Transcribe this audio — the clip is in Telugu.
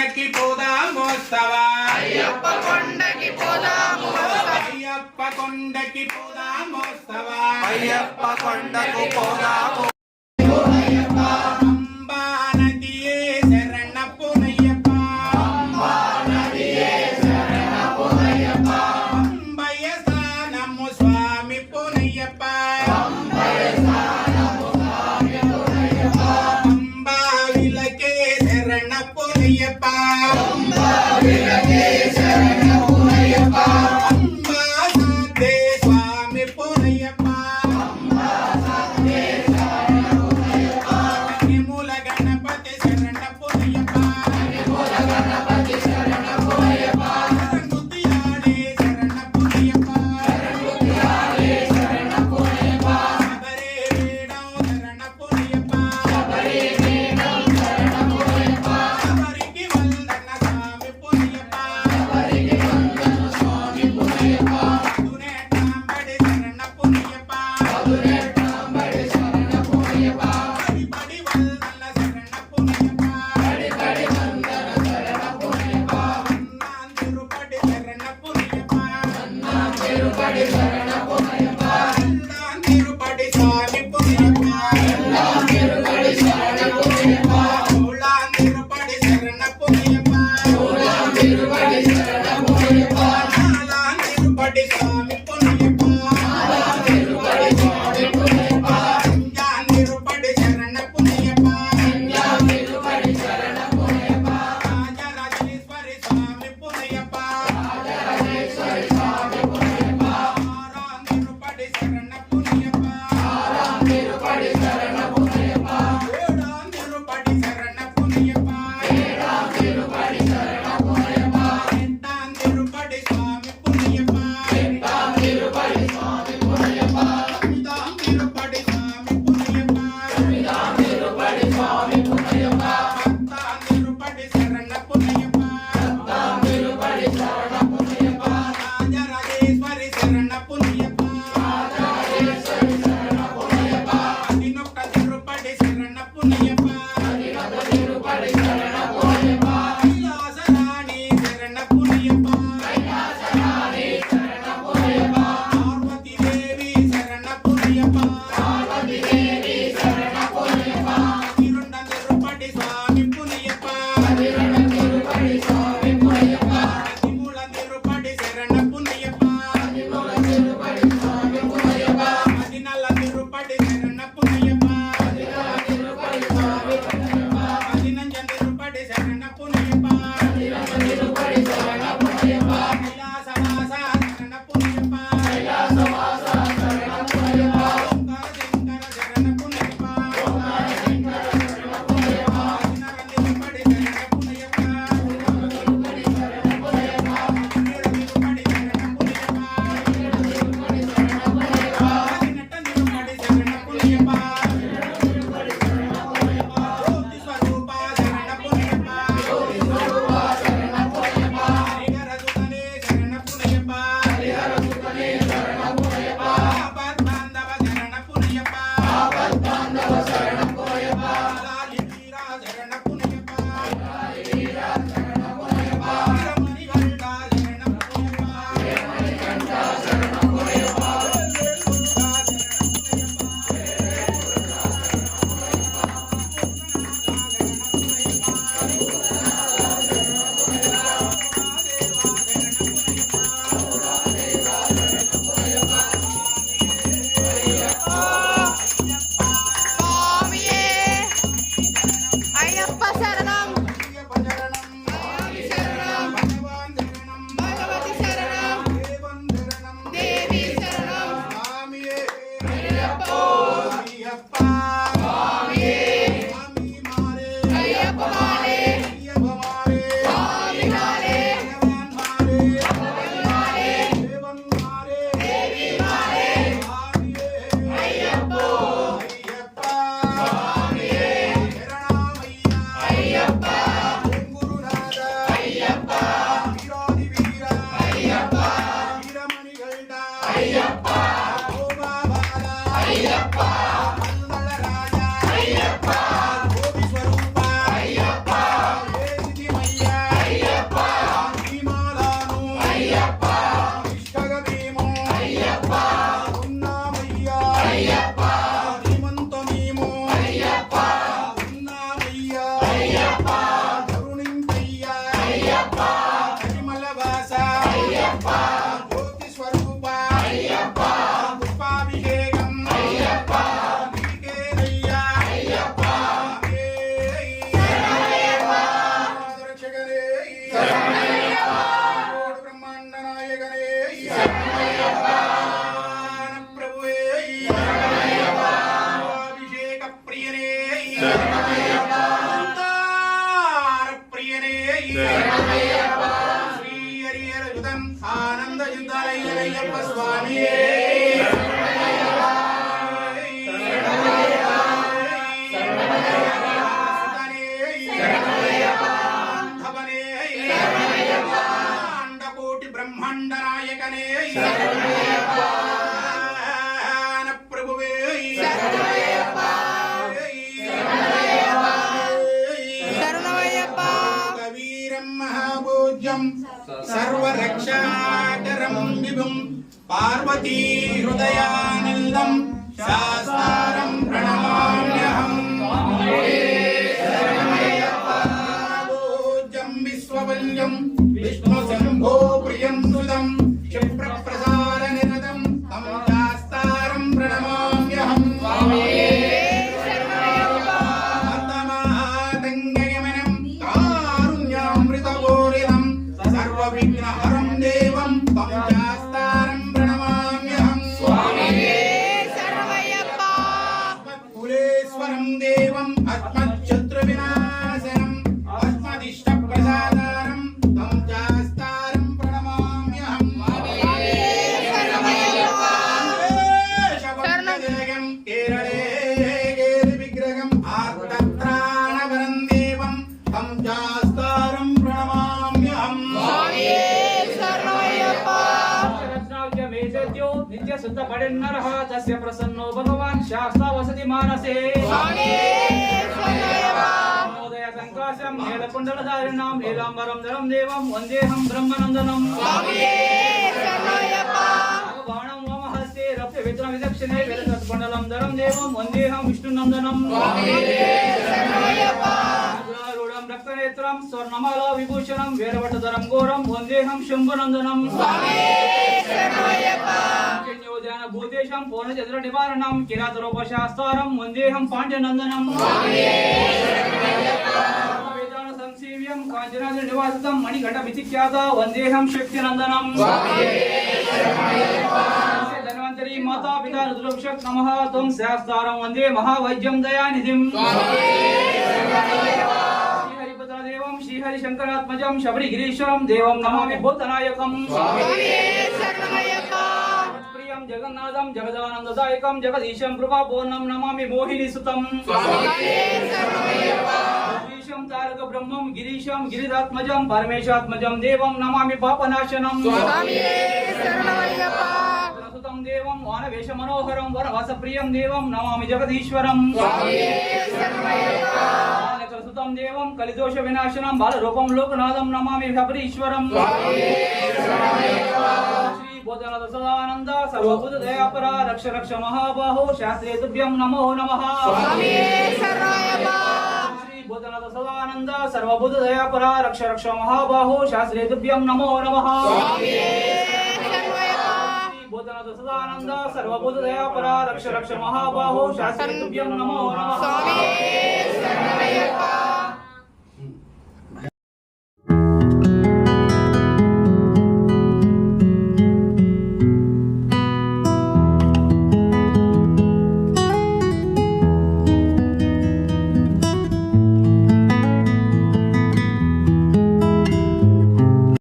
కొండకి పోదామోస్తవా అయ్యప్ప కొండకి పోదామోస్తవా అయ్యప్ప కొండకి పోదామోస్తవా అయ్యప్ప కొండకు పోదాము అంబా నదియే శరణపునయ్యప్ప అంబా నదియే శరణపునయ్యప్ప అంబయ్య స్థానము స్వామి పునయ్యప్ప అంబయ్య స్థానము స్వామి పునయ్యప్ప అంబా విలకే శరణపునయ్యప్ప అంబా విలకే శరణపునయ్యప్ప అంబా సత్తే స్వామి పునయ్యప్ప అంబా సత్తే శరణపునయ్యప్ప కన్యమూల గణపతి శరణపునయ్యప్ప కన్యమూల గణపతి శరణపునయ్యప్ప శరణుతియాడే శరణపునయ్యప్ప శరణుతియాడే శరణపునయ్యప్ప శబరే వేడం శరణపునయ్యప్ప శబరి వేణం శరణపునయ్యప్ప శబరికి వందన స్వామి పునయ్యప్ప శబరికి వందన స్వామి పునయ్యప్ప తునేటాంబడి శరణపునయ్యప్ప మధురెట్టాంబడి శరణపునయ్యప్ప బడి వందన శరణపునయ్యప్ప కడి వందన శరణపునయ్యప్ప అన్నాం తిరుపతి శరణపునయ్యప్ప అన్నా తిరుపడి శరణపునయ్యప్ప అన్నాం తిరుపతి స్వామి పునయ్యప్ప అన్నా తిరుపడి శరణపునయ్యప్ప ఓళాం తిరుపతి శరణపునయ్యప్ప ఓలా తిరుపడి శరణపునయ్యప్ప నాలాం తిరుపతి స్వామి పునయ్యప్ప అలా తిరుపడి స్వామి పునయ్యప్ప అంజాం తిరుపతి శరణపునయ్యప్ప అన్నా తిరుపడి శరణపునయ్యప్ప రాజరాజేశ్వరి స్వామి పునయ్యప్ప రాజరాజేశ్వరి స్వామి పునయ్యప్ప ఆరాం తిరుపతి శరణపునయ్యప్ప ఆరాం తిరుపడి శరణపునయ్యప్ప ఏడాం తిరుపతి శరణపునయ్యప్ప ఏడాం తిరుపడి శరణపునయ్యప్ప ఎంటాం తిరుపతి స్వామి పునయ్యప్ప ఎట్టాం తిరుపడి స్వామి పునయ్యప్ప తొమ్మిదాం తిరుపతి స్వామి పునయ్యప్ప తొమ్మిదాం తిరుపడి స్వామి పునయ్యప్ప పత్తాం తిరుపతి శరణపునయ్యప్ప పద్దాం తిరుపడి శరణపునయ్యప్ప రాజరాజేశ్వరి శరణపునయ్యప్ప రాజరాజేశ్వరి శరణపునయ్యప్ప పదినొక్క తిరుపతి శరణపునయ్యప్ప పదినొక తిరుపడి శరణపునయ్యప్ప కైలాసరాణి శరణపునయ్యప్ప కైలాసరాణి శరణపునయ్యప్ప పార్వతీదేవి శరణపునయ్యప్ప పార్వతీదేవి శరణపునయ్యప్ప తిరుండ తిరుపతి స్వామి పునయ్యప్ప పదిరొక తిరుపడి స్వామి పునయ్యప్ప పదిమూల తిరుపతి శరణపునయ్యప్ప పదిమూల తిరుపడి స్వామి పునయ్యప్ప పదినల్ల తిరుపతి శరణపునయ్యప్ప పదినొక తిరుపడి స్వామి ప్రియనే శ్రీ హరిహరయుతం ఆనంద చింతాలయ్యప్ప స్వామియే అండకోటి బ్రహ్మాండ నాయకనే ప్రభువే కవీరం మహాభోజ్యం సర్వరక్షాకరం విభుం పార్వతీ హృదయానందం శాస్త్రం ప్రణమామ్యహం భోజ్యం విశ్వవల్యం విష్ణు శంభో ప్రియం సుతం క్షిప్రప్రసార నిరతం తం శాస్త్రం ప్రణమామ్యహం ఆత్మాతంగయమనం కారుణ్యామృతపూరితం సర్వవిఘ్నహరం దేవం తం శాస్త్రం ప్రణమామ్యహం కులేశ్వరం దేవం అస్మచ్చత్రువినాశనం అస్మదిష్టప్రసాదారం తం శాస్త్రం ప్రణమామ్యహం శరణం కేరళే కేలి విగ్రహం ఆర్తత్రాణవరం దేవం తం శాస్త్రం ప్రణమామ్యహం నిత్య శుద్ధ పడిన్నరః తస్య ప్రసన్నో భగవాన్ శాస్తా వసతి మానసే నమోదయ సంకాశం నీలకుండలధారిణాం నీలాంబరం ధరం దేవం వందేహం బ్రహ్మనందనం బాణం వామహస్తే రప్య విద్ర విదక్షిణే విలసత్కుండలం ధరం దేవం వందేహం విష్ణునందనం రూఢం రక్తనేత్రం స్వర్ణమాలా విభూషణం వీరవటధరం ఘోరం వందేహం శంభునందనం జ్ఞాన భూతేశం పూర్ణచంద్ర నివారణం కిరాతరూపశాస్త్రం వందేహం పాండ్యనందనం వేదాన సంసేవ్యం కాంచనాద్రి నివాసితం మణిఘట విచిఖ్యాత వందేహం శక్తినందనం ధన్వంతరి మాతా పితా రుద్రక్షక్ నమః త్వం శాస్త్రం వందే మహావైద్యం దయానిధిం దేవం శ్రీహరి శంకరాత్మజం శబరిగిరీశ్వరం దేవం నమామి భూతనాయకం ప్రియం జగన్నాథం జగదానందదాయకం జగదీశం కృపాపూర్ణం నమామి మోహిని సుతం గిరీశం తారక బ్రహ్మం గిరీశం గిరిదాత్మజం పరమేశాత్మజం దేవం నమామి పాపనాశనం సుతం దేవం వానవేష మనోహరం వరవాస ప్రియం దేవం నమామి జగదీశ్వరం సుతం దేవం కలిదోష వినాశనం బాలరూపం లోకనాథం నమామి శబరీశ్వరం శ్రీ బోధనాథ సదానంద సర్వభూత దయాపర రక్ష రక్ష మహాబాహో శాస్త్రే తుభ్యం నమో నమః శ్రీ బోధనాథ సదానంద సర్వభూత దయాపర రక్ష రక్ష మహాబాహో శాస్త్రే తుభ్యం నమో నమః బోధనాథ సదానంద సర్వభూత దయాపర రక్ష రక్ష మహాబాహో శాస్త్రే తుభ్యం నమో నమః